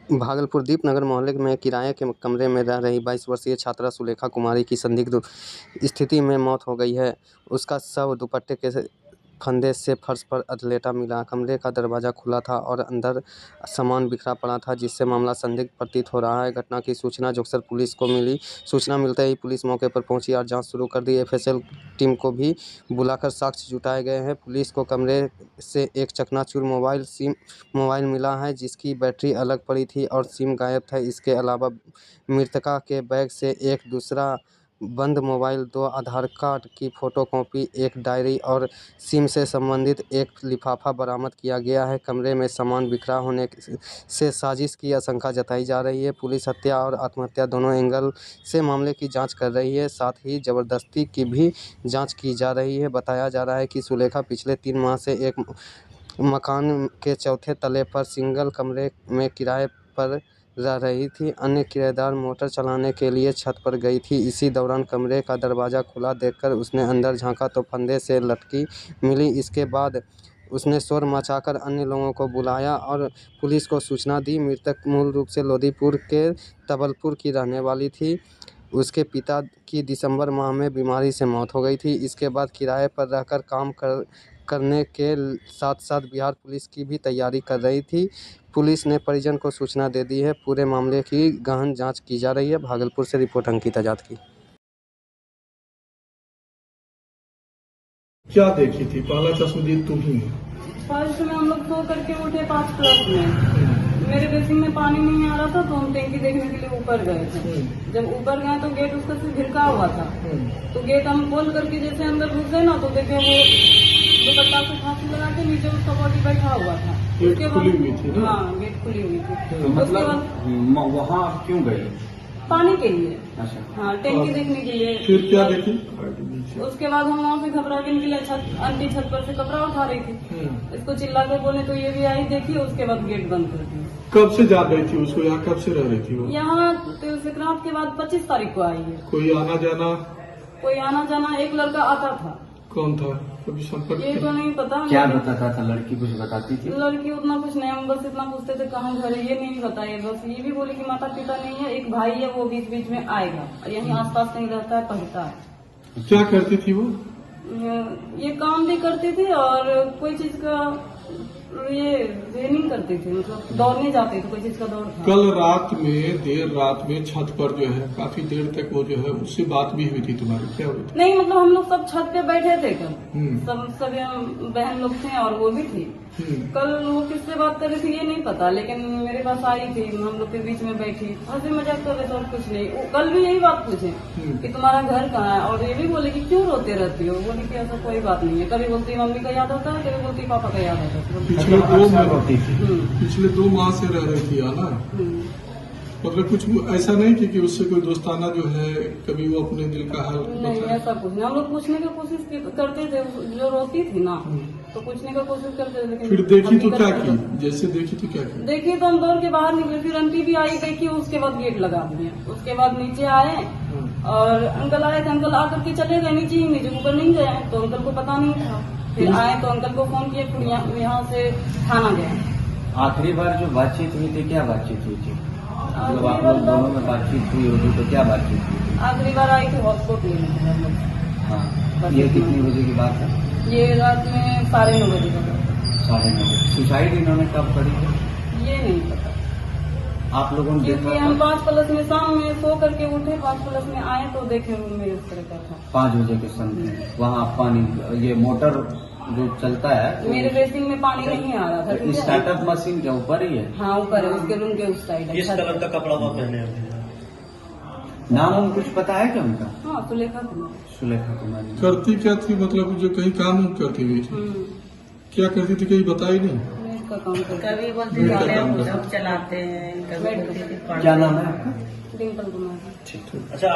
भागलपुर दीपनगर मोहल्ले में किराए के कमरे में रह रही 22 वर्षीय छात्रा सुलेखा कुमारी की संदिग्ध स्थिति में मौत हो गई है। उसका शव दुपट्टे के फंदे से फर्श पर अधलेटा मिला। कमरे का दरवाज़ा खुला था और अंदर सामान बिखरा पड़ा था, जिससे मामला संदिग्ध प्रतीत हो रहा है। घटना की सूचना जोगसर पुलिस को मिली। सूचना मिलते ही पुलिस मौके पर पहुंची और जांच शुरू कर दी। एफएसएल टीम को भी बुलाकर साक्ष्य जुटाए गए हैं। पुलिस को कमरे से एक चकनाचूर मोबाइल मिला है, जिसकी बैटरी अलग पड़ी थी और सिम गायब था। इसके अलावा मृतका के बैग से एक दूसरा बंद मोबाइल, 2 आधार कार्ड की फ़ोटोकॉपी, एक डायरी और सिम से संबंधित एक लिफाफा बरामद किया गया है। कमरे में सामान बिखरा होने से साजिश की आशंका जताई जा रही है। पुलिस हत्या और आत्महत्या दोनों एंगल से मामले की जांच कर रही है। साथ ही ज़बरदस्ती की भी जांच की जा रही है। बताया जा रहा है कि सुलेखा पिछले 3 माह से एक मकान के चौथे तले पर सिंगल कमरे में किराए पर रह रही थी। अन्य किराएदार मोटर चलाने के लिए छत पर गई थी। इसी दौरान कमरे का दरवाज़ा खुला देखकर उसने अंदर झांका तो फंदे से लटकी मिली। इसके बाद उसने शोर मचाकर अन्य लोगों को बुलाया और पुलिस को सूचना दी। मृतक मूल रूप से लोधीपुर के तबलपुर की रहने वाली थी। उसके पिता की दिसंबर माह में बीमारी से मौत हो गई थी। इसके बाद किराए पर रहकर काम करने के साथ साथ बिहार पुलिस की भी तैयारी कर रही थी। पुलिस ने परिजन को सूचना दे दी है। पूरे मामले की गहन जांच की जा रही है। भागलपुर से रिपोर्ट अंकित आजाद की। क्या देखी थी? पहला चश्मदीद तुम ही? फर्स्ट में हम लोग सो करके उठे 5 क्लास में। मेरे बेसिन में पानी नहीं आ रहा था, तो हम टैंकी देखने के लिए ऊपर गए थे। जब ऊपर गए तो गेट उसका से भिड़का हुआ था, तो गेट हम खोल करके जैसे अंदर घुस गए ना, तो देखे वो दुपट्टा से फांसी लगा के नीचे उसका बॉडी बैठा हुआ था। गेट खुली हुई थी ना? हाँ, गेट खुली हुई थी। तो मतलब वहाँ क्यों गए? पानी के लिए। अच्छा। हाँ, टैंकी देखने के लिए। फिर क्या देखी? उसके बाद हम वहाँ से घबरा के निकले। आंटी छत पर से कपड़ा उठा रही थी, इसको चिल्ला के बोले तो ये भी आई, देखी। उसके बाद गेट बंद कर दी। कब से जा रही थी उसको? यहाँ कब से रह रही थी वो? यहाँ संक्रांत के बाद 25 तारीख को आई है। कोई आना जाना? कोई आना जाना, एक लड़का आता था। कौन था? कभी संपर्क ये तो नहीं पता। क्या बताता था? लड़की कुछ बताती थी? लड़की उतना कुछ नहीं, हम बस इतना पूछते थे कहाँ घर है, ये नहीं बताया। बस ये भी बोले कि माता पिता नहीं है, एक भाई है, वो बीच बीच में आएगा और यहीं आसपास नहीं रहता है, पढ़ता है। क्या करती थी वो? ये काम भी करती थी और कोई चीज का ये ट्रेनिंग करती थी, मतलब दौड़ने जाती थी, कोई चीज का दौड़ था। कल रात में, देर रात में छत पर जो है काफी देर तक वो जो है उससे बात भी हुई थी तुम्हारी? क्या हुई थी? नहीं, मतलब हम लोग सब छत पे बैठे थे कल। हम्म। सब बहन लोग थे और वो भी थी। कल वो किससे बात कर रही थी ये नहीं पता, लेकिन मेरे पास आई थी, हम लोग के बीच में बैठी, हंसी मजाक कर रहे थे और कुछ नहीं। कल भी यही बात पूछे कि तुम्हारा घर कहाँ है, और ये भी बोले कि क्यों रोते रहती हो। बोली कि ऐसा कोई बात नहीं है। कभी बोलती मम्मी का याद आता है, कभी बोलती पापा का याद आता है। पिछले 2 माह से रह रही थी ना? मतलब कुछ ऐसा नहीं थी कि उससे कोई दोस्ताना जो है कभी वो अपने दिल का हाल? नहीं, ऐसा कुछ नहीं। हम लोग पूछने की कोशिश करते थे, जो रोती थी ना तो पूछने की कोशिश करते थे, लेकिन फिर देखी तो क्या की? जैसे देखी तो क्या की? देखी तो हम दौड़ के बाहर निकले। फिर आंटी भी आई, देखी, उसके बाद गेट लगा दिया। उसके बाद नीचे आए और अंकल आए थे। अंकल आकर के चले गए नीचे ही, नीचे ऊपर नहीं गए, तो अंकल को पता नहीं था। फिर आए तो अंकल को फोन किए, फिर यहाँ से थाना गए। आखिरी बार जो बातचीत हुई थी, क्या बातचीत हुई थी? जब आप लोग दोनों में बातचीत हुई होगी तो क्या बातचीत हुई थी? आखिरी बार आई थी हॉस्पिटल लेने। हाँ, ये कितनी बजे की बात है? ये रात में 9:30 बजे का। 9:30। सुसाइड इन्होंने कब करी थी? ये नहीं पता। आप लोगों ने देखा? क्योंकि हम 5 प्लस में शाम में सो करके उठे, 5 प्लस में आए तो देखे रूम में इस तरह का था। 5 बजे के समय वहाँ पानी, ये मोटर जो चलता है, मेरे बेसिन में पानी नहीं आ रहा था। स्टार्टअप मशीन के ऊपर ही है? हाँ, ऊपर है, उसके रूम के उस साइड है। इस कलर का कपड़ा वो पहने हैं। नाम हम कुछ पता है क्या उनका? हाँ, सुलेखा कुमारी। सुलेखा कुमारी। करती क्या थी? मतलब जो कहीं काम करती हुई थी? क्या करती थी कहीं बताई नहीं? मेड का काम करती। कभी बोलते गाड़ियाँ चलाते हैं, कभी क्या नाम है आपका? डिम्पल कुमारी। ठीक। अच्छा।